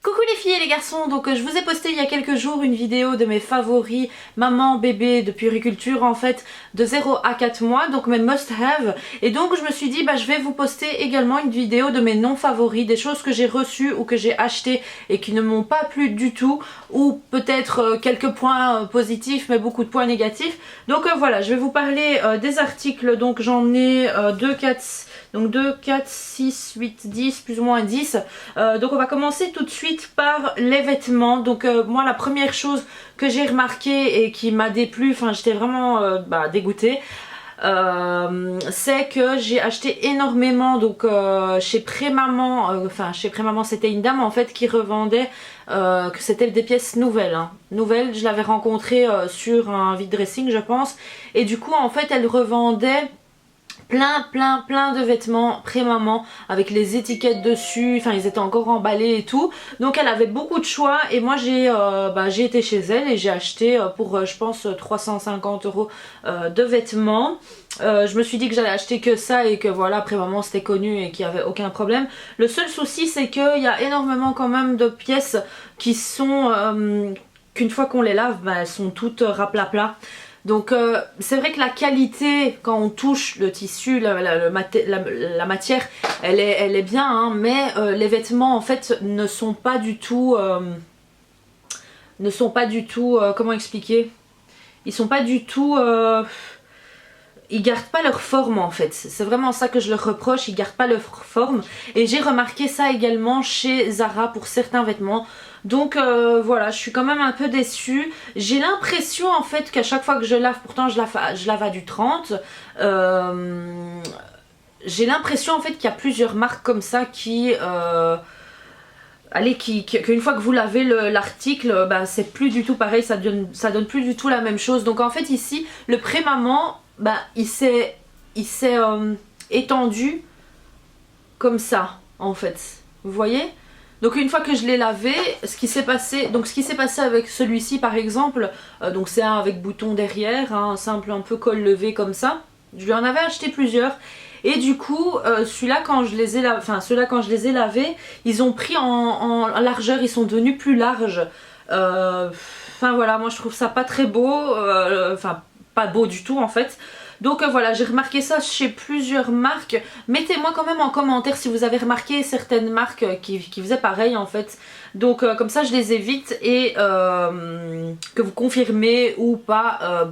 Coucou les filles et les garçons, donc je vous ai posté il y a quelques jours une vidéo de mes favoris maman bébé de puériculture en fait de 0 à 4 mois, donc mes must have, et donc je me suis dit je vais vous poster également une vidéo de mes non favoris, des choses que j'ai reçues ou que j'ai achetées et qui ne m'ont pas plu du tout, ou peut-être quelques points positifs mais beaucoup de points négatifs. Donc voilà, je vais vous parler des articles, donc j'en ai 2, 4, 6, 8, 10, plus ou moins 10. Donc on va commencer tout de suite par les vêtements. Donc moi la première chose que j'ai remarqué et qui m'a déplu, enfin j'étais vraiment dégoûtée, c'est que j'ai acheté énormément donc chez Prémaman, chez Prémaman c'était une dame en fait qui revendait que c'était des pièces nouvelles, nouvelles. Je l'avais rencontrée sur un vide dressing je pense, et du coup en fait elle revendait plein de vêtements pré-maman avec les étiquettes dessus, enfin ils étaient encore emballés et tout, donc elle avait beaucoup de choix. Et moi j'ai été chez elle et j'ai acheté pour je pense 350 € de vêtements. Je me suis dit que j'allais acheter que ça et que voilà, pré-maman c'était connu et qu'il n'y avait aucun problème. Le seul souci c'est qu'il y a énormément quand même de pièces qui sont qu'une fois qu'on les lave elles sont toutes raplapla. Donc c'est vrai que la qualité quand on touche le tissu, la matière elle est bien mais les vêtements en fait ne sont pas du tout comment expliquer, ils sont pas du tout ils gardent pas leur forme en fait, c'est vraiment ça que je leur reproche, ils gardent pas leur forme. Et j'ai remarqué ça également chez Zara pour certains vêtements. Donc voilà, je suis quand même un peu déçue. J'ai l'impression en fait qu'à chaque fois que je lave, pourtant je lave à du 30, j'ai l'impression en fait qu'il y a plusieurs marques comme ça qui qu'une fois que vous lavez l'article, c'est plus du tout pareil, ça donne plus du tout la même chose. Donc en fait ici, le pré-maman, il s'est étendu comme ça en fait, vous voyez. Donc une fois que je l'ai lavé, ce qui s'est passé avec celui-ci par exemple, donc c'est un avec bouton derrière, un simple un peu col levé comme ça. Je lui en avais acheté plusieurs. Et du coup, ceux-là quand je les ai lavés, ils ont pris en largeur, ils sont devenus plus larges. Enfin voilà, moi je trouve ça pas très beau, pas beau du tout en fait. Donc voilà, j'ai remarqué ça chez plusieurs marques. Mettez-moi quand même en commentaire si vous avez remarqué certaines marques qui faisaient pareil en fait. Donc comme ça je les évite et que vous confirmez ou pas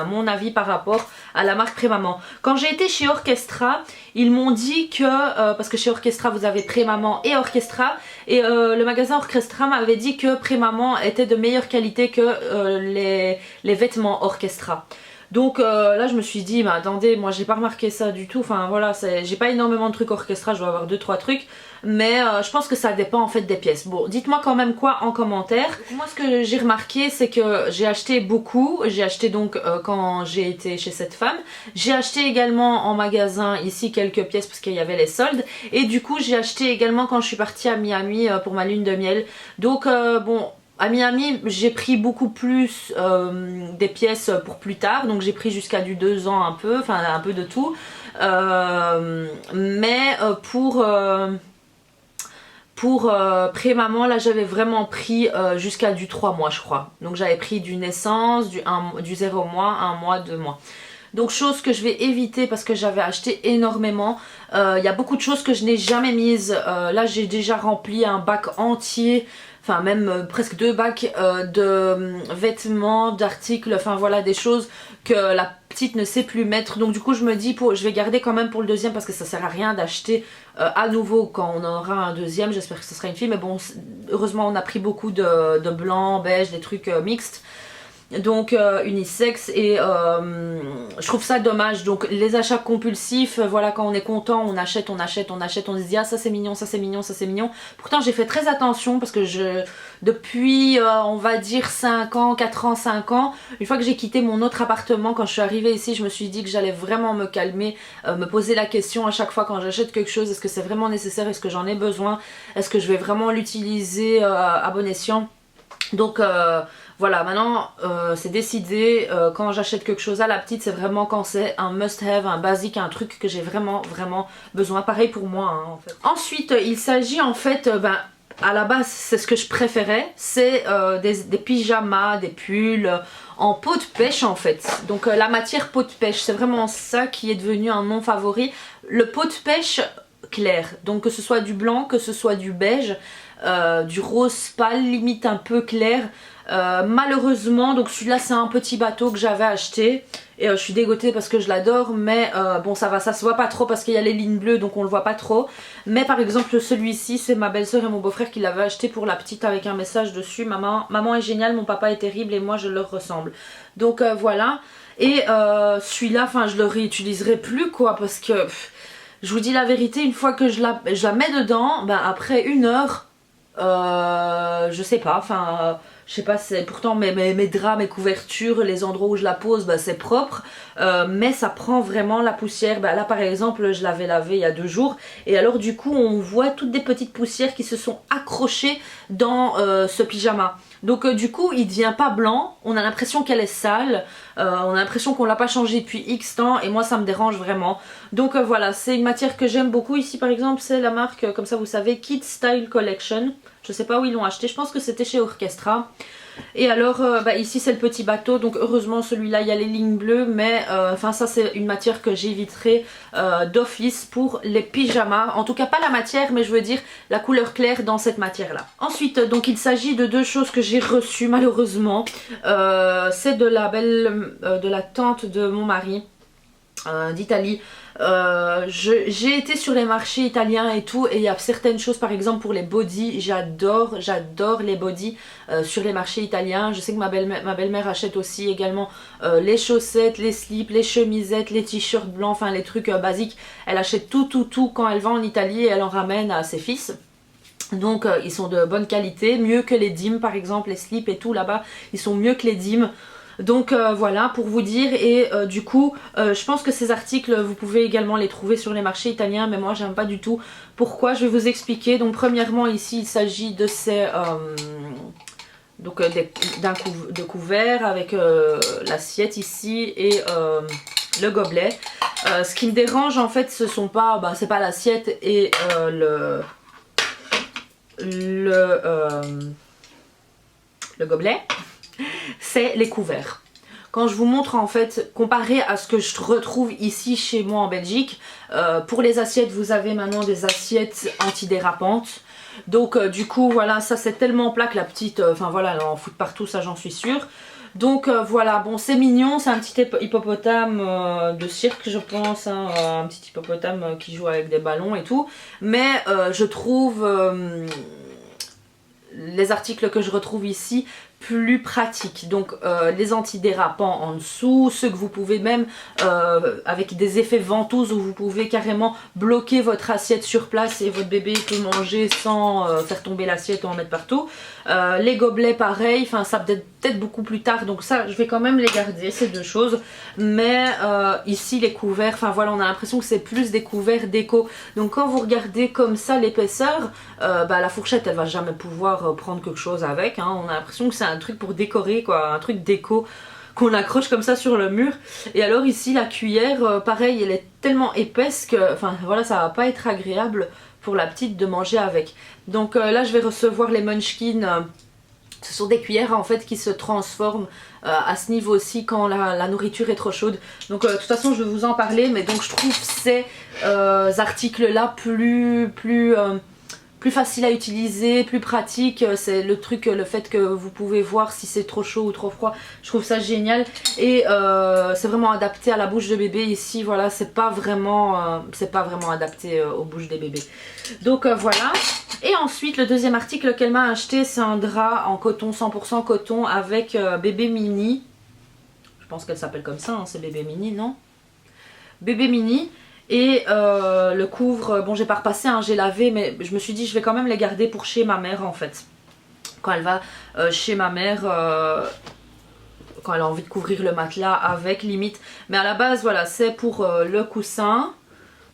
mon avis par rapport à la marque Pré-Maman. Quand j'ai été chez Orchestra, ils m'ont dit que, parce que chez Orchestra vous avez Pré-Maman et Orchestra, et le magasin Orchestra m'avait dit que Pré-Maman était de meilleure qualité que les vêtements Orchestra. Donc là je me suis dit attendez, moi j'ai pas remarqué ça du tout, enfin voilà, j'ai pas énormément de trucs Orchestra, je dois avoir 2-3 trucs, mais je pense que ça dépend en fait des pièces. Bon, dites-moi quand même quoi en commentaire. Moi ce que j'ai remarqué c'est que j'ai acheté beaucoup, j'ai acheté donc quand j'ai été chez cette femme, j'ai acheté également en magasin ici quelques pièces parce qu'il y avait les soldes, et du coup j'ai acheté également quand je suis partie à Miami pour ma lune de miel. Donc bon, à Miami, j'ai pris beaucoup plus des pièces pour plus tard, donc j'ai pris jusqu'à du 2 ans un peu, enfin un peu de tout. Mais pour pré-maman, là j'avais vraiment pris jusqu'à du 3 mois je crois. Donc j'avais pris du naissance, du 0 mois, 1 mois, 2 mois. Donc chose que je vais éviter parce que j'avais acheté énormément. Il y a beaucoup de choses que je n'ai jamais mises. Là j'ai déjà rempli un bac entier, enfin même presque 2 bacs de vêtements, d'articles, enfin voilà, des choses que la petite ne sait plus mettre. Donc du coup je me dis je vais garder quand même pour le deuxième parce que ça sert à rien d'acheter à nouveau quand on aura un deuxième. J'espère que ce sera une fille, mais bon heureusement on a pris beaucoup de blanc, beige, des trucs mixtes. Donc unisex, et je trouve ça dommage. Donc les achats compulsifs, voilà, quand on est content on achète, on se dit ah ça c'est mignon, ça c'est mignon, ça c'est mignon. Pourtant j'ai fait très attention parce que depuis on va dire 5 ans, 4 ans, 5 ans, une fois que j'ai quitté mon autre appartement, quand je suis arrivée ici je me suis dit que j'allais vraiment me calmer, me poser la question à chaque fois quand j'achète quelque chose, est-ce que c'est vraiment nécessaire, est-ce que j'en ai besoin, est-ce que je vais vraiment l'utiliser à bon escient. Donc voilà, maintenant c'est décidé, quand j'achète quelque chose à la petite, c'est vraiment quand c'est un must have, un basique, un truc que j'ai vraiment besoin. Pareil pour moi en fait. Ensuite il s'agit en fait à la base c'est ce que je préférais, c'est des pyjamas, des pulls en peau de pêche en fait. Donc la matière peau de pêche, c'est vraiment ça qui est devenu un nom favori. Le peau de pêche clair, donc que ce soit du blanc, que ce soit du beige, du rose pâle, limite un peu clair. Malheureusement, donc celui-là c'est un petit bateau que j'avais acheté et je suis dégoûtée parce que je l'adore, mais bon ça va, ça se voit pas trop parce qu'il y a les lignes bleues donc on le voit pas trop. Mais par exemple celui-ci c'est ma belle-sœur et mon beau-frère qui l'avaient acheté pour la petite avec un message dessus: maman est géniale, mon papa est terrible et moi je leur ressemble. Donc voilà, et celui-là enfin je le réutiliserai plus quoi, parce que je vous dis la vérité, une fois que je la mets dedans, ben après 1 heure, je sais pas, enfin je sais pas, c'est pourtant mes draps, mes couvertures, les endroits où je la pose, bah, c'est propre, mais ça prend vraiment la poussière. Bah, là par exemple je l'avais lavé il y a 2 jours et alors du coup on voit toutes des petites poussières qui se sont accrochées dans ce pyjama. Donc du coup il devient pas blanc, on a l'impression qu'elle est sale, on a l'impression qu'on l'a pas changé depuis X temps et moi ça me dérange vraiment. Donc voilà, c'est une matière que j'aime beaucoup. Ici par exemple c'est la marque, comme ça vous savez, Kids Style Collection. Je sais pas où ils l'ont acheté, je pense que c'était chez Orchestra. Et alors bah, ici c'est le petit bateau, donc heureusement celui-là il y a les lignes bleues, mais enfin ça c'est une matière que j'éviterai d'office pour les pyjamas. En tout cas pas la matière, mais je veux dire la couleur claire dans cette matière là. Ensuite donc il s'agit de 2 choses que j'ai reçues malheureusement. C'est de la tante de mon mari d'Italie. J'ai été sur les marchés italiens et tout, et il y a certaines choses, par exemple pour les bodys, j'adore les bodys sur les marchés italiens. Je sais que ma belle-mère achète aussi également les chaussettes, les slips, les chemisettes, les t-shirts blancs, enfin les trucs basiques. Elle achète tout quand elle va en Italie et elle en ramène à ses fils. Donc ils sont de bonne qualité, mieux que les Dim par exemple, les slips et tout là-bas, ils sont mieux que les Dim. Donc voilà pour vous dire, et du coup je pense que ces articles vous pouvez également les trouver sur les marchés italiens, mais moi j'aime pas du tout. Pourquoi? Je vais vous expliquer. Donc premièrement ici il s'agit de ces de couverts avec l'assiette ici et le gobelet. Ce qui me dérange en fait ce sont pas, c'est pas l'assiette et le gobelet, c'est les couverts. Quand je vous montre en fait, comparé à ce que je retrouve ici chez moi en Belgique, pour les assiettes vous avez maintenant des assiettes antidérapantes. Donc du coup voilà, ça c'est tellement plat que la petite, enfin voilà, elle en fout partout, ça j'en suis sûre. Donc voilà, bon c'est mignon, c'est un petit hippopotame de cirque je pense, hein, un petit hippopotame qui joue avec des ballons et tout. Mais je trouve les articles que je retrouve ici plus pratiques, donc les antidérapants en dessous, ceux que vous pouvez même avec des effets ventouses où vous pouvez carrément bloquer votre assiette sur place et votre bébé peut manger sans faire tomber l'assiette ou en mettre partout. Les gobelets pareil, enfin ça peut-être beaucoup plus tard, donc ça je vais quand même les garder ces 2 choses. Mais ici les couverts, enfin voilà, on a l'impression que c'est plus des couverts déco. Donc quand vous regardez comme ça l'épaisseur, la fourchette elle va jamais pouvoir prendre quelque chose avec, hein. On a l'impression que c'est un truc pour décorer quoi, un truc déco qu'on accroche comme ça sur le mur. Et alors ici la cuillère, pareil, elle est tellement épaisse que, enfin voilà, ça va pas être agréable pour la petite de manger avec. Donc là je vais recevoir les Munchkin. Ce sont des cuillères en fait qui se transforment à ce niveau aussi quand la nourriture est trop chaude. Donc de toute façon je vais vous en parler, mais donc je trouve ces articles là plus facile à utiliser, plus pratique. C'est le truc, le fait que vous pouvez voir si c'est trop chaud ou trop froid, je trouve ça génial. Et c'est vraiment adapté à la bouche de bébé ici, voilà, c'est pas vraiment adapté aux bouches des bébés. Donc voilà. Et ensuite le deuxième article qu'elle m'a acheté, c'est un drap en coton, 100% coton avec bébé mini. Je pense qu'elle s'appelle comme ça, hein, c'est bébé mini, non? Bébé mini. Et le couvre, bon j'ai pas repassé, hein, j'ai lavé, mais je me suis dit je vais quand même les garder pour chez ma mère en fait. Quand elle va chez ma mère, quand elle a envie de couvrir le matelas avec limite. Mais à la base voilà, c'est pour le coussin.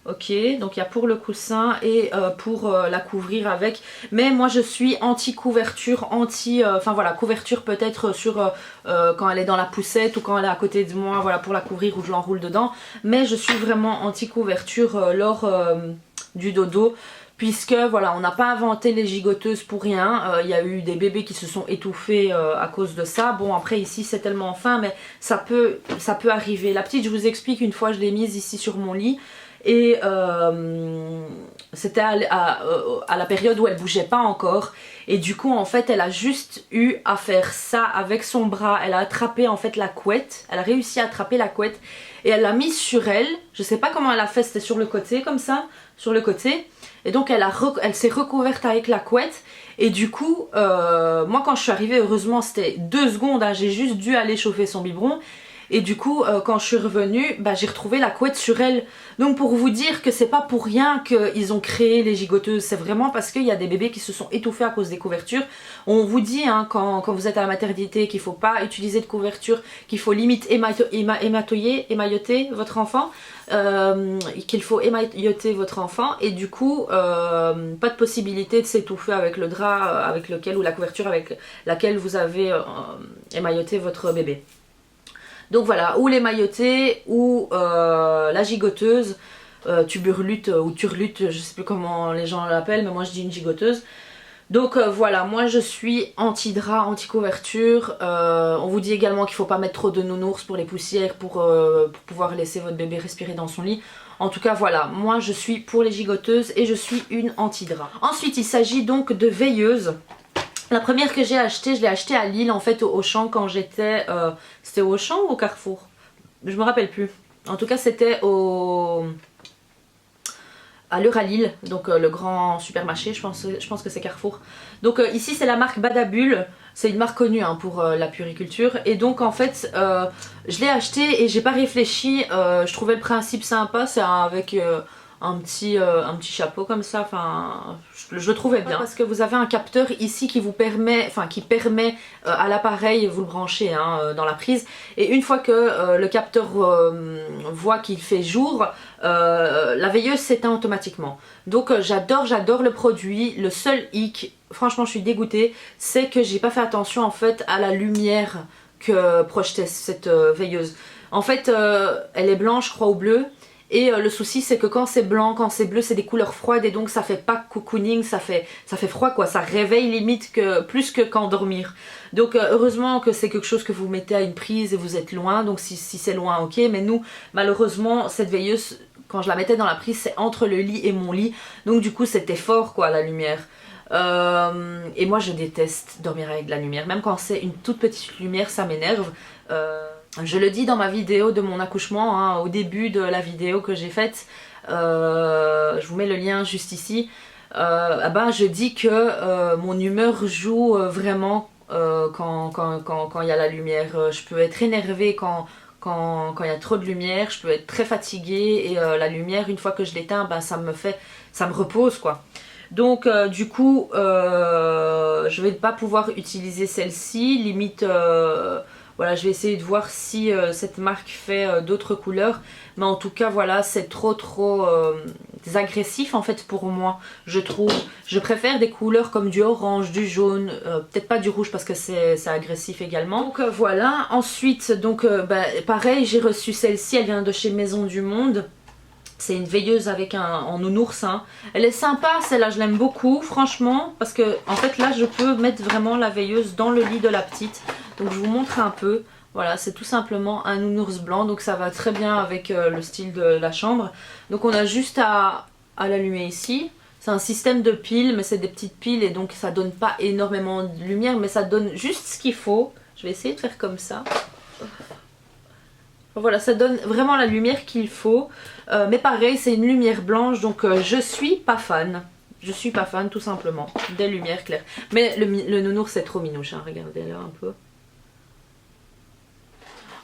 Ok, donc il y a pour le coussin et pour la couvrir avec. Mais moi je suis anti-couverture, enfin voilà, couverture peut-être sur quand elle est dans la poussette ou quand elle est à côté de moi, voilà, pour la couvrir ou je l'enroule dedans. Mais je suis vraiment anti-couverture lors du dodo. puisque voilà, on n'a pas inventé les gigoteuses pour rien. Il y a eu des bébés qui se sont étouffés à cause de ça. Bon, après ici c'est tellement fin, mais ça peut arriver. La petite, je vous explique, une fois je l'ai mise ici sur mon lit, et c'était à la période où elle bougeait pas encore, et du coup en fait elle a juste eu à faire ça avec son bras. Elle a attrapé en fait la couette, elle a réussi à attraper la couette et elle l'a mise sur elle. Je sais pas comment elle a fait, c'était sur le côté comme ça, sur le côté, et donc elle s'est recouverte avec la couette. Et du coup moi quand je suis arrivée, heureusement c'était 2 secondes, hein, j'ai juste dû aller chauffer son biberon. Et du coup quand je suis revenue, bah, j'ai retrouvé la couette sur elle. Donc pour vous dire que c'est pas pour rien qu'ils ont créé les gigoteuses, c'est vraiment parce qu'il y a des bébés qui se sont étouffés à cause des couvertures. On vous dit hein, quand vous êtes à la maternité qu'il faut pas utiliser de couverture, qu'il faut limite émailloter votre enfant, qu'il faut émailloter votre enfant, et du coup pas de possibilité de s'étouffer avec le drap avec lequel, ou la couverture avec laquelle vous avez émailloté votre bébé. Donc voilà, ou l'émailloté ou la gigoteuse, tuberlute ou turlute, je sais plus comment les gens l'appellent, mais moi je dis une gigoteuse. Donc voilà, moi je suis anti-drap, anti-couverture. On vous dit également qu'il ne faut pas mettre trop de nounours pour les poussières, pour pouvoir laisser votre bébé respirer dans son lit. En tout cas voilà, moi je suis pour les gigoteuses et je suis une anti-drap. Ensuite il s'agit donc de veilleuses. La première que j'ai achetée, je l'ai achetée à Lille en fait au Auchan quand j'étais... c'était au Auchan ou au Carrefour? Je me rappelle plus. En tout cas c'était à l'Euralille, donc le grand supermarché, je pense que c'est Carrefour. Donc ici c'est la marque Badabul, c'est une marque connue hein, pour la puériculture. Et donc en fait je l'ai acheté et j'ai pas réfléchi, je trouvais le principe sympa, c'est avec... un petit chapeau comme ça, enfin je le trouvais bien parce que vous avez un capteur ici qui vous permet, à l'appareil, vous le branchez hein, dans la prise, et une fois que le capteur voit qu'il fait jour, la veilleuse s'éteint automatiquement. Donc j'adore le produit. Le seul hic, franchement je suis dégoûtée, c'est que j'ai pas fait attention en fait à la lumière que projetait cette veilleuse. En fait elle est blanche je crois ou bleue. Et le souci c'est que quand c'est blanc, quand c'est bleu, c'est des couleurs froides, et donc ça fait pas cocooning, ça fait froid quoi, ça réveille limite plus que qu'endormir. Donc heureusement que c'est quelque chose que vous mettez à une prise et vous êtes loin, donc si c'est loin ok, mais nous malheureusement cette veilleuse, quand je la mettais dans la prise, c'est entre le lit et mon lit, donc du coup c'était fort quoi la lumière. Et moi je déteste dormir avec de la lumière, même quand c'est une toute petite lumière ça m'énerve. Je le dis dans ma vidéo de mon accouchement, hein, au début de la vidéo que j'ai faite, je vous mets le lien juste ici, je dis que mon humeur joue vraiment quand il y a la lumière. Je peux être énervée quand il y a trop de lumière, je peux être très fatiguée, et la lumière, une fois que je l'éteins, ça me repose quoi. Donc du coup je vais pas pouvoir utiliser celle-ci, limite voilà, je vais essayer de voir si cette marque fait d'autres couleurs, mais en tout cas voilà, c'est trop agressif en fait pour moi, je trouve. Je préfère des couleurs comme du orange, du jaune, peut-être pas du rouge parce que c'est agressif également. Donc voilà, ensuite donc pareil, j'ai reçu celle-ci, elle vient de chez Maison du Monde. C'est une veilleuse avec en nounours hein. Elle est sympa celle-là, je l'aime beaucoup franchement, parce que en fait là je peux mettre vraiment la veilleuse dans le lit de la petite. Donc je vous montre un peu. Voilà, c'est tout simplement un nounours blanc, donc ça va très bien avec le style de la chambre. Donc on a juste à l'allumer ici. C'est un système de piles, mais c'est des petites piles et donc ça donne pas énormément de lumière, mais ça donne juste ce qu'il faut. Je vais essayer de faire comme ça. Voilà, ça donne vraiment la lumière qu'il faut. Mais pareil, c'est une lumière blanche, donc je suis pas fan. Je suis pas fan tout simplement des lumières claires. Mais le nounours c'est trop minouche, hein, regardez là un peu.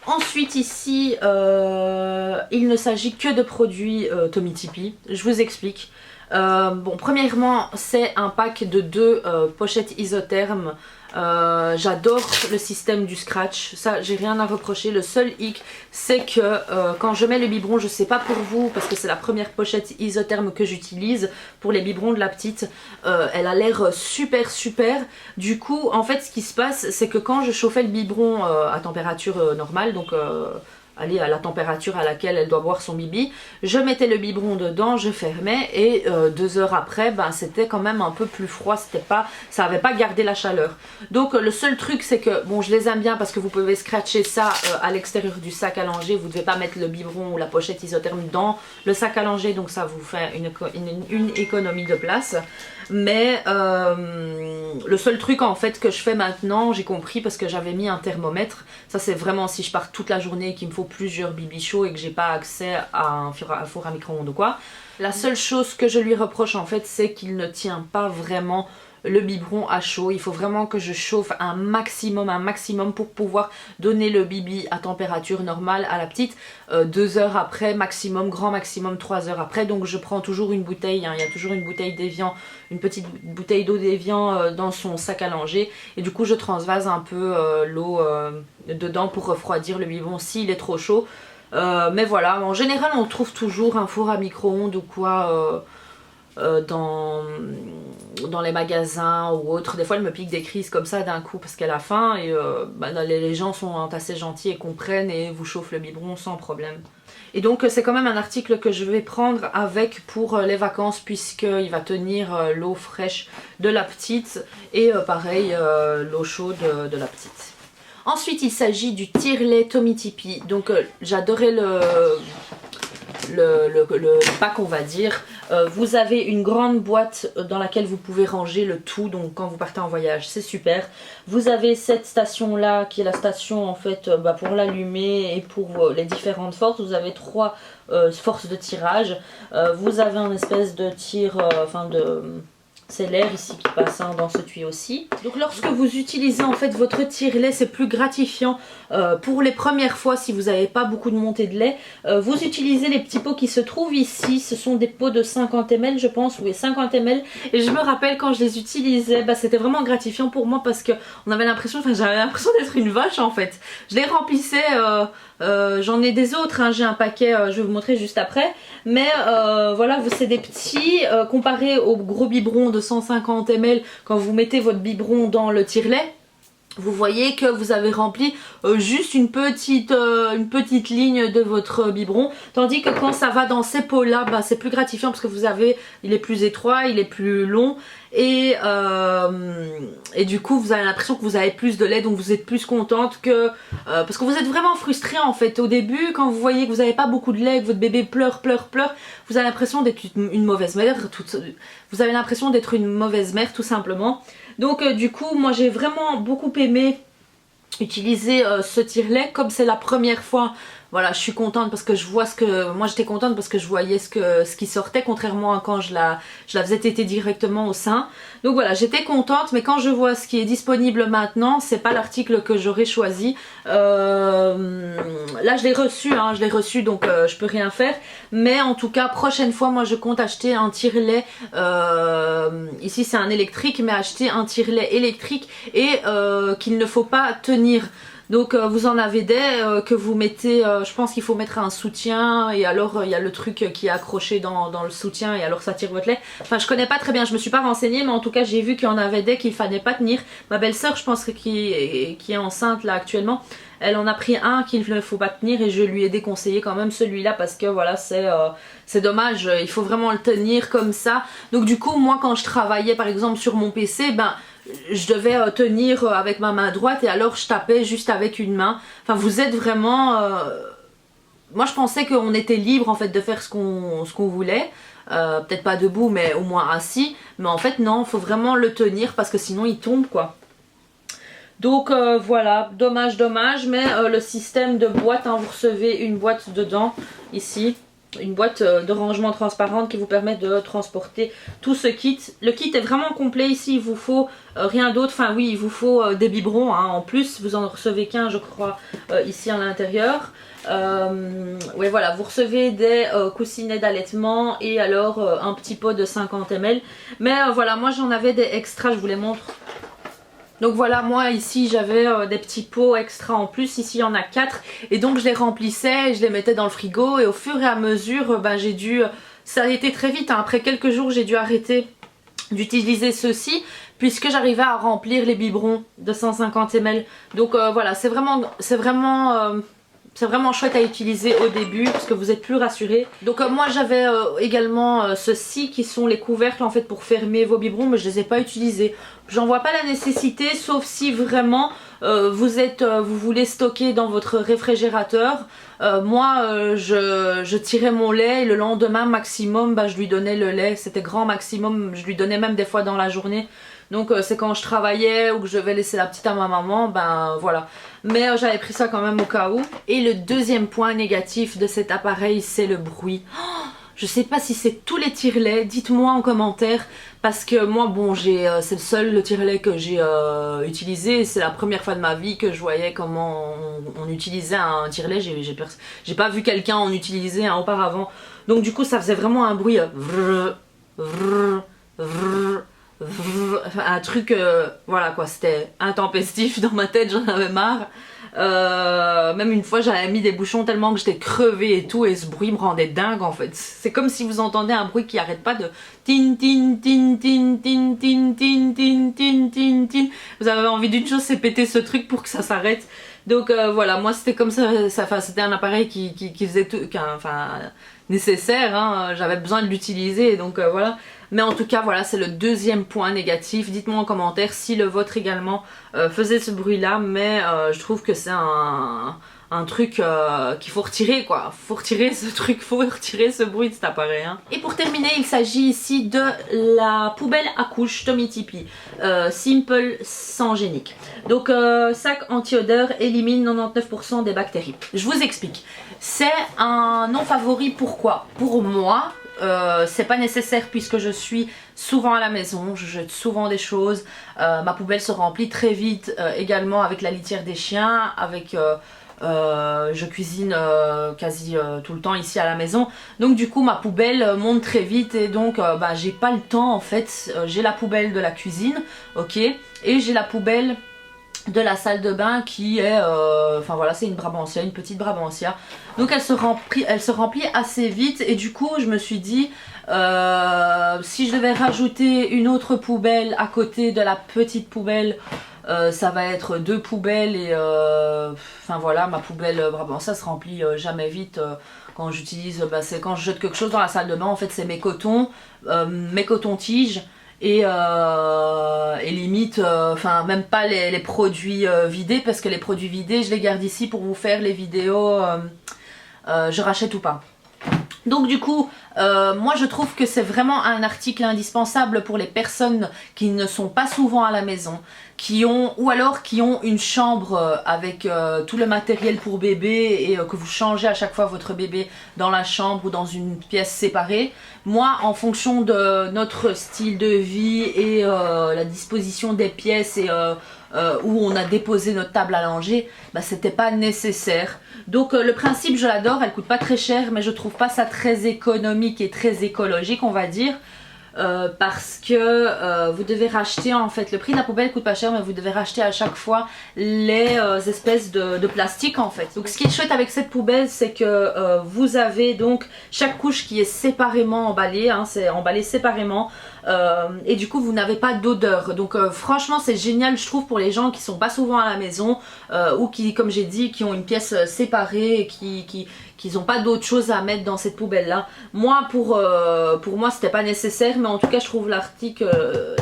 Ensuite ici, il ne s'agit que de produits Tommee Tippee. Je vous explique. Bon, premièrement, c'est un pack de 2 pochettes isothermes. J'adore le système du scratch, ça j'ai rien à reprocher. Le seul hic c'est que quand je mets le biberon, je sais pas pour vous parce que c'est la première pochette isotherme que j'utilise pour les biberons de la petite, elle a l'air super. Du coup en fait ce qui se passe c'est que quand je chauffais le biberon à température normale, donc aller à la température à laquelle elle doit boire son bibi. Je mettais le biberon dedans, je fermais et 2 heures après, ben, c'était quand même un peu plus froid, ça n'avait pas gardé la chaleur. Donc le seul truc c'est que, bon je les aime bien parce que vous pouvez scratcher ça à l'extérieur du sac à langer, vous ne devez pas mettre le biberon ou la pochette isotherme dans le sac à langer, donc ça vous fait une économie de place. Mais le seul truc en fait que je fais maintenant, j'ai compris parce que j'avais mis un thermomètre, ça c'est vraiment si je pars toute la journée et qu'il me faut plusieurs bibichos et que j'ai pas accès à un four à micro-ondes ou quoi. La seule chose que je lui reproche en fait c'est qu'il ne tient pas vraiment le biberon à chaud. Il faut vraiment que je chauffe un maximum pour pouvoir donner le bibi à température normale à la petite 2 heures après, maximum, grand maximum 3 heures après. Donc je prends toujours une bouteille, hein, il y a toujours une bouteille d'évian, une petite bouteille d'eau d'évian dans son sac à langer et du coup je transvase un peu l'eau dedans pour refroidir le biberon s'il est trop chaud. Mais voilà, en général on trouve toujours un four à micro-ondes ou quoi dans les magasins ou autres. Des fois elle me pique des crises comme ça d'un coup parce qu'elle a faim et les gens sont assez gentils et comprennent et vous chauffent le biberon sans problème. Et donc c'est quand même un article que je vais prendre avec pour les vacances puisqu'il va tenir l'eau fraîche de la petite et pareil l'eau chaude de la petite. Ensuite il s'agit du tire-lait Tommee Tippee. Donc j'adorais le pack on va dire. Vous avez une grande boîte dans laquelle vous pouvez ranger le tout, donc quand vous partez en voyage c'est super. Vous avez cette station là qui est la station en fait pour l'allumer et pour les différentes forces. Vous avez 3 forces de tirage. Vous avez un espèce de tir, c'est l'air ici qui passe dans ce tuyau-ci. Donc lorsque vous utilisez en fait votre tire-lait, c'est plus gratifiant. Pour les premières fois, si vous n'avez pas beaucoup de montée de lait, vous utilisez les petits pots qui se trouvent ici. Ce sont des pots de 50 ml je pense, oui 50 ml. Et je me rappelle quand je les utilisais, c'était vraiment gratifiant pour moi parce que on avait l'impression, j'avais l'impression d'être une vache en fait. Je les remplissais, j'en ai des autres, hein, j'ai un paquet, je vais vous montrer juste après. Mais voilà, c'est des petits, comparés au gros biberon de 150 ml quand vous mettez votre biberon dans le tire-lait. Vous voyez que vous avez rempli juste une petite ligne de votre biberon. Tandis que quand ça va dans ces pots là, c'est plus gratifiant parce que il est plus étroit, il est plus long. Et du coup vous avez l'impression que vous avez plus de lait, donc vous êtes plus contente que parce que vous êtes vraiment frustré en fait au début quand vous voyez que vous n'avez pas beaucoup de lait, que votre bébé pleure, vous avez l'impression d'être une mauvaise mère, vous avez l'impression d'être une mauvaise mère tout simplement. Donc du coup moi j'ai vraiment beaucoup aimé utiliser ce tire-lait. Comme c'est la première fois, voilà, je suis contente parce que je vois moi j'étais contente parce que je voyais ce qui sortait, contrairement à quand je la faisais téter directement au sein. Donc voilà, j'étais contente, mais quand je vois ce qui est disponible maintenant, c'est pas l'article que j'aurais choisi. Là je l'ai reçu, donc je peux rien faire. Mais en tout cas, prochaine fois, moi je compte acheter un tire-lait. Ici c'est un électrique, mais acheter un tire-lait électrique et qu'il ne faut pas tenir. Donc vous en avez des que vous mettez, je pense qu'il faut mettre un soutien et alors il y a le truc qui est accroché dans le soutien et alors ça tire votre lait. Enfin je connais pas très bien, je me suis pas renseignée, mais en tout cas j'ai vu qu'il y en avait des qu'il fallait pas tenir. Ma belle-sœur je pense qui est enceinte là actuellement, elle en a pris un qu'il ne faut pas tenir et je lui ai déconseillé quand même celui-là parce que voilà c'est dommage, il faut vraiment le tenir comme ça. Donc du coup moi quand je travaillais par exemple sur mon PC, je devais tenir avec ma main droite et alors je tapais juste avec une main. Enfin vous êtes vraiment... Moi je pensais qu'on était libre en fait de faire ce qu'on voulait. Peut-être pas debout mais au moins assis. Mais en fait non, il faut vraiment le tenir parce que sinon il tombe quoi. Donc voilà, dommage, mais le système de boîte, vous recevez une boîte dedans, ici. Une boîte de rangement transparente qui vous permet de transporter tout ce kit. Le kit est vraiment complet ici, il vous faut rien d'autre. Enfin oui, il vous faut des biberons en plus, vous en recevez qu'un je crois ici à l'intérieur. Ouais voilà, vous recevez des coussinets d'allaitement et alors un petit pot de 50 ml. Mais voilà, moi j'en avais des extras, je vous les montre. Donc voilà, moi ici j'avais des petits pots extra en plus, ici il y en a 4 et donc je les remplissais, je les mettais dans le frigo et au fur et à mesure j'ai dû, ça a été très vite, après quelques jours j'ai dû arrêter d'utiliser ceux-ci puisque j'arrivais à remplir les biberons de 150 ml. Donc voilà, c'est vraiment c'est vraiment chouette à utiliser au début parce que vous êtes plus rassuré. Donc moi j'avais également ceux-ci qui sont les couvercles en fait pour fermer vos biberons, mais je les ai pas utilisés. J'en vois pas la nécessité, sauf si vraiment vous voulez stocker dans votre réfrigérateur. Moi je tirais mon lait et le lendemain maximum je lui donnais le lait, c'était grand maximum, je lui donnais même des fois dans la journée. Donc c'est quand je travaillais ou que je devais laisser la petite à ma maman, ben voilà. Mais j'avais pris ça quand même au cas où. Et le deuxième point négatif de cet appareil, c'est le bruit. Oh, je sais pas si c'est tous les tire-laits, dites-moi en commentaire. Parce que moi, bon, c'est le seul tire-lait que j'ai utilisé. C'est la première fois de ma vie que je voyais comment on utilisait un tire-lait. J'ai pas vu quelqu'un en utiliser auparavant. Donc du coup, ça faisait vraiment un bruit. Un truc, voilà quoi, c'était intempestif dans ma tête, j'en avais marre. Même une fois j'avais mis des bouchons tellement que j'étais crevée et tout, et ce bruit me rendait dingue en fait. C'est comme si vous entendez un bruit qui arrête pas de tin tin tin tin tin tin tin tin tin tin tin. Vous avez envie d'une chose, c'est péter ce truc pour que ça s'arrête. Donc voilà, moi c'était comme ça, c'était un appareil qui faisait tout, enfin nécessaire, hein, j'avais besoin de l'utiliser, donc voilà. Mais en tout cas voilà, c'est le deuxième point négatif. Dites-moi en commentaire si le vôtre également faisait ce bruit là, mais je trouve que c'est un truc qu'il faut retirer quoi. Faut retirer ce truc, faut retirer ce bruit de cet appareil, hein. Et pour terminer, il s'agit ici de la poubelle à couches Tommee Tippee Simple sans génique. Donc sac anti-odeur, élimine 99% des bactéries. Je vous explique. C'est un non favori, pourquoi? Pour moi, c'est pas nécessaire puisque je suis souvent à la maison, je jette souvent des choses, ma poubelle se remplit très vite également avec la litière des chiens, avec je cuisine quasi tout le temps ici à la maison, donc du coup ma poubelle monte très vite et donc j'ai pas le temps en fait. J'ai la poubelle de la cuisine, ok, et j'ai la poubelle de la salle de bain qui est, enfin voilà, c'est une Brabantia, une petite Brabantia. Donc elle se remplit assez vite et du coup je me suis dit, si je devais rajouter une autre poubelle à côté de la petite poubelle, ça va être deux poubelles et enfin voilà, ma poubelle Brabantia se remplit jamais vite. Quand j'utilise, c'est quand je jette quelque chose dans la salle de bain, en fait c'est mes cotons-tiges. Et limite, enfin même pas les produits vidés, parce que les produits vidés je les garde ici pour vous faire les vidéos je rachète ou pas. Donc du coup, moi je trouve que c'est vraiment un article indispensable pour les personnes qui ne sont pas souvent à la maison, ou alors qui ont une chambre avec tout le matériel pour bébé et que vous changez à chaque fois votre bébé dans la chambre ou dans une pièce séparée. Moi, en fonction de notre style de vie et la disposition des pièces et où on a déposé notre table à langer, c'était pas nécessaire. Donc le principe je l'adore, elle coûte pas très cher, mais je trouve pas ça très économique et très écologique on va dire. Parce que vous devez racheter, en fait le prix de la poubelle coûte pas cher, mais vous devez racheter à chaque fois les espèces de plastique en fait. Donc ce qui est chouette avec cette poubelle, c'est que vous avez donc chaque couche qui est séparément emballée, hein, c'est emballé séparément, et du coup vous n'avez pas d'odeur. Donc franchement c'est génial je trouve pour les gens qui sont pas souvent à la maison ou qui, comme j'ai dit, qui ont une pièce séparée et qui n'ont pas d'autre chose à mettre dans cette poubelle là. Moi pour moi c'était pas nécessaire, mais en tout cas je trouve l'article,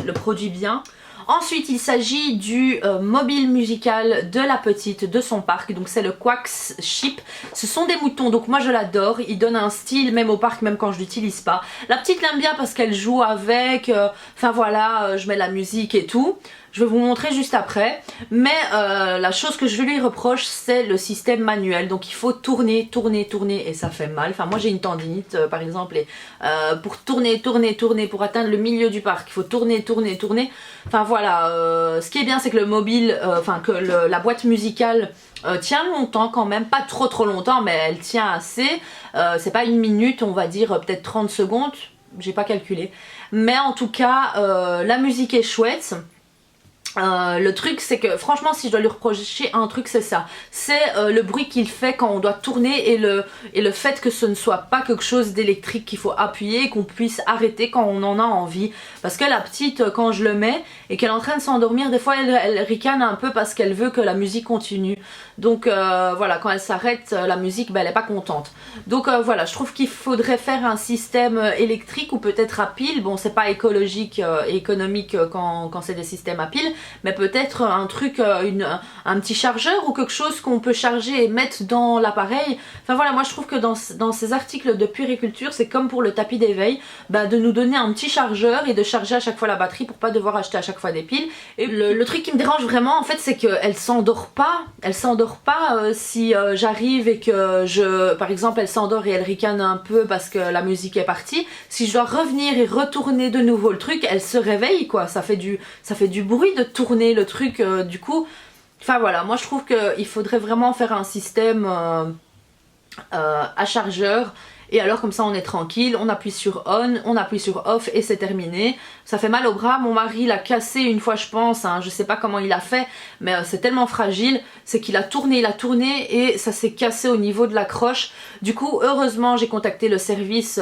le produit bien. Ensuite il s'agit du mobile musical de la petite, de son parc, donc c'est le Quax Chip. Ce sont des moutons, donc moi je l'adore, il donne un style même au parc, même quand je l'utilise pas. La petite l'aime bien parce qu'elle joue avec, enfin voilà, je mets la musique et tout. Je vais vous montrer juste après, mais la chose que je lui reproche c'est le système manuel. Donc il faut tourner, tourner, tourner et ça fait mal. Enfin moi j'ai une tendinite par exemple, et pour tourner, tourner, tourner pour atteindre le milieu du parc, il faut tourner, tourner, tourner. Enfin voilà, ce qui est bien c'est que le mobile, que la boîte musicale tient longtemps quand même, pas trop longtemps, mais elle tient assez. C'est pas une minute, on va dire peut-être 30 secondes, j'ai pas calculé. Mais en tout cas la musique est chouette. Le truc c'est que franchement si je dois lui reprocher un truc c'est ça, c'est le bruit qu'il fait quand on doit tourner et le fait que ce ne soit pas quelque chose d'électrique qu'il faut appuyer et qu'on puisse arrêter quand on en a envie, parce que la petite quand je le mets et qu'elle est en train de s'endormir, des fois elle ricane un peu parce qu'elle veut que la musique continue, donc voilà, quand elle s'arrête la musique elle est pas contente, donc voilà, je trouve qu'il faudrait faire un système électrique ou peut-être à pile. Bon, c'est pas écologique et économique quand c'est des systèmes à pile, mais peut-être un truc, un petit chargeur ou quelque chose qu'on peut charger et mettre dans l'appareil. Enfin voilà, moi je trouve que dans ces articles de puériculture, c'est comme pour le tapis d'éveil, de nous donner un petit chargeur et de charger à chaque fois la batterie pour pas devoir acheter à chaque fois des piles. Et le truc qui me dérange vraiment en fait, c'est qu'elle s'endort pas, si j'arrive et que par exemple elle s'endort et elle ricane un peu parce que la musique est partie, si je dois revenir et retourner de nouveau le truc, elle se réveille quoi, ça fait du bruit de tourner le truc, du coup, enfin voilà, moi je trouve qu'il faudrait vraiment faire un système à chargeur, et alors comme ça on est tranquille, on appuie sur on, on appuie sur off et c'est terminé. Ça fait mal au bras, mon mari l'a cassé une fois je pense, hein, je sais pas comment il a fait, mais c'est tellement fragile, c'est qu'il a tourné et ça s'est cassé au niveau de la croche. Du coup heureusement j'ai contacté le service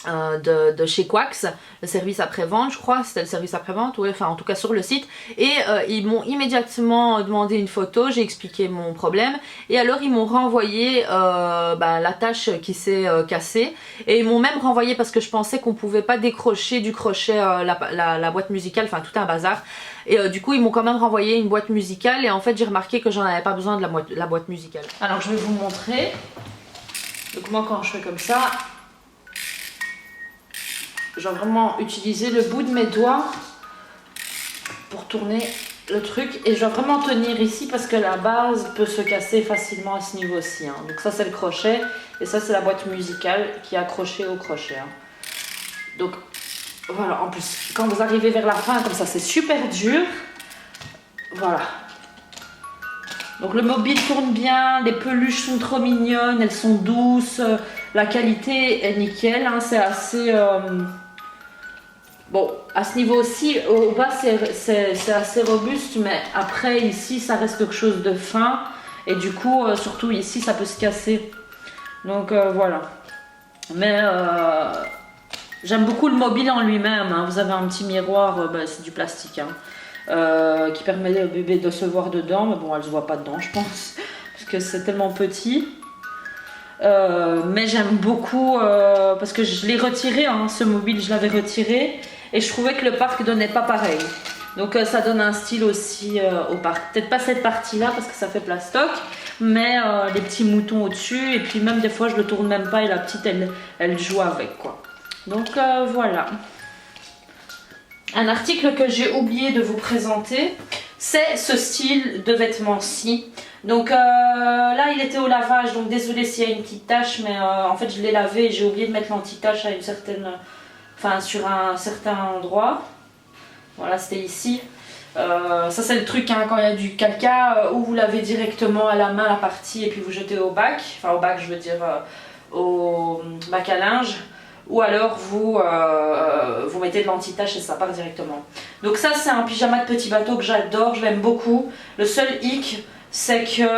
de chez Quax, le service après-vente, je crois, c'était le service après-vente, ouais, enfin en tout cas sur le site, et ils m'ont immédiatement demandé une photo, j'ai expliqué mon problème, et alors ils m'ont renvoyé la tâche qui s'est cassée, et ils m'ont même renvoyé parce que je pensais qu'on pouvait pas décrocher du crochet la boîte musicale, enfin tout un bazar, et du coup ils m'ont quand même renvoyé une boîte musicale, et en fait j'ai remarqué que j'en avais pas besoin de la boîte musicale. Alors je vais vous montrer, donc moi quand je fais comme ça, je vais vraiment utiliser le bout de mes doigts pour tourner le truc, et je dois vraiment tenir ici parce que la base peut se casser facilement à ce niveau-ci, hein. Donc ça c'est le crochet et ça c'est la boîte musicale qui est accrochée au crochet, hein. Donc voilà, en plus quand vous arrivez vers la fin comme ça c'est super dur, voilà. Donc le mobile tourne bien, les peluches sont trop mignonnes, elles sont douces, la qualité est nickel, hein. C'est assez... Bon, à ce niveau aussi, au bas c'est assez robuste, mais après ici ça reste quelque chose de fin, et du coup surtout ici ça peut se casser, donc voilà. Mais j'aime beaucoup le mobile en lui-même, hein. Vous avez un petit miroir, c'est du plastique, hein, qui permet au bébé de se voir dedans, mais bon elle se voit pas dedans je pense, parce que c'est tellement petit. Mais j'aime beaucoup parce que je l'ai retiré, hein, ce mobile je l'avais retiré, et je trouvais que le parc donnait pas pareil, donc ça donne un style aussi au parc, peut-être pas cette partie là parce que ça fait plastoc, mais les petits moutons au dessus, et puis même des fois je le tourne même pas et la petite elle joue avec quoi. Donc voilà. Un article que j'ai oublié de vous présenter, c'est ce style de vêtements-ci. Donc là il était au lavage, donc désolé s'il y a une petite tache, mais en fait je l'ai lavé et j'ai oublié de mettre l'anti-tache à une certaine, enfin sur un certain endroit. Voilà, c'était ici. Ça c'est le truc, hein, quand il y a du caca, où vous lavez directement à la main la partie et puis vous jetez au bac, enfin au bac je veux dire au bac à linge, ou alors vous mettez de l'anti-tache et ça part directement. Donc ça c'est un pyjama de petit bateau que j'adore, je l'aime beaucoup. Le seul hic c'est que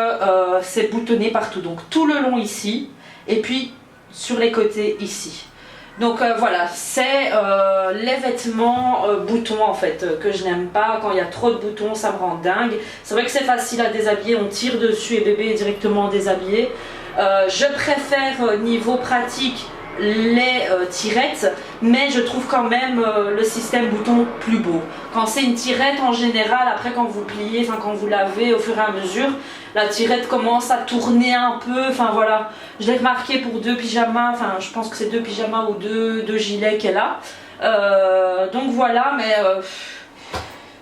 c'est boutonné partout, donc tout le long ici et puis sur les côtés ici. Donc voilà, c'est les vêtements boutons en fait que je n'aime pas. Quand il y a trop de boutons ça me rend dingue. C'est vrai que c'est facile à déshabiller, on tire dessus et bébé est directement déshabillé. Je préfère niveau pratique les tirettes, mais je trouve quand même le système bouton plus beau. Quand c'est une tirette en général, après quand vous pliez, enfin quand vous lavez au fur et à mesure, la tirette commence à tourner un peu, enfin voilà. Je l'ai remarqué pour 2 pyjamas, enfin je pense que c'est 2 pyjamas ou 2 gilets qu'elle a. Donc voilà, mais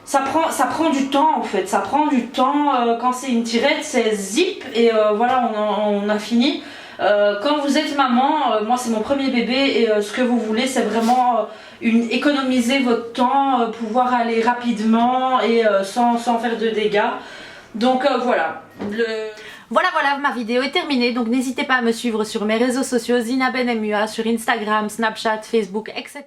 ça prend du temps en fait, ça prend du temps. Quand c'est une tirette c'est zip et voilà, on a fini. Quand vous êtes maman, moi c'est mon premier bébé et ce que vous voulez c'est vraiment économiser votre temps, pouvoir aller rapidement et sans faire de dégâts. Donc voilà. Voilà, ma vidéo est terminée, donc n'hésitez pas à me suivre sur mes réseaux sociaux, Zina Ben MUA, sur Instagram, Snapchat, Facebook, etc.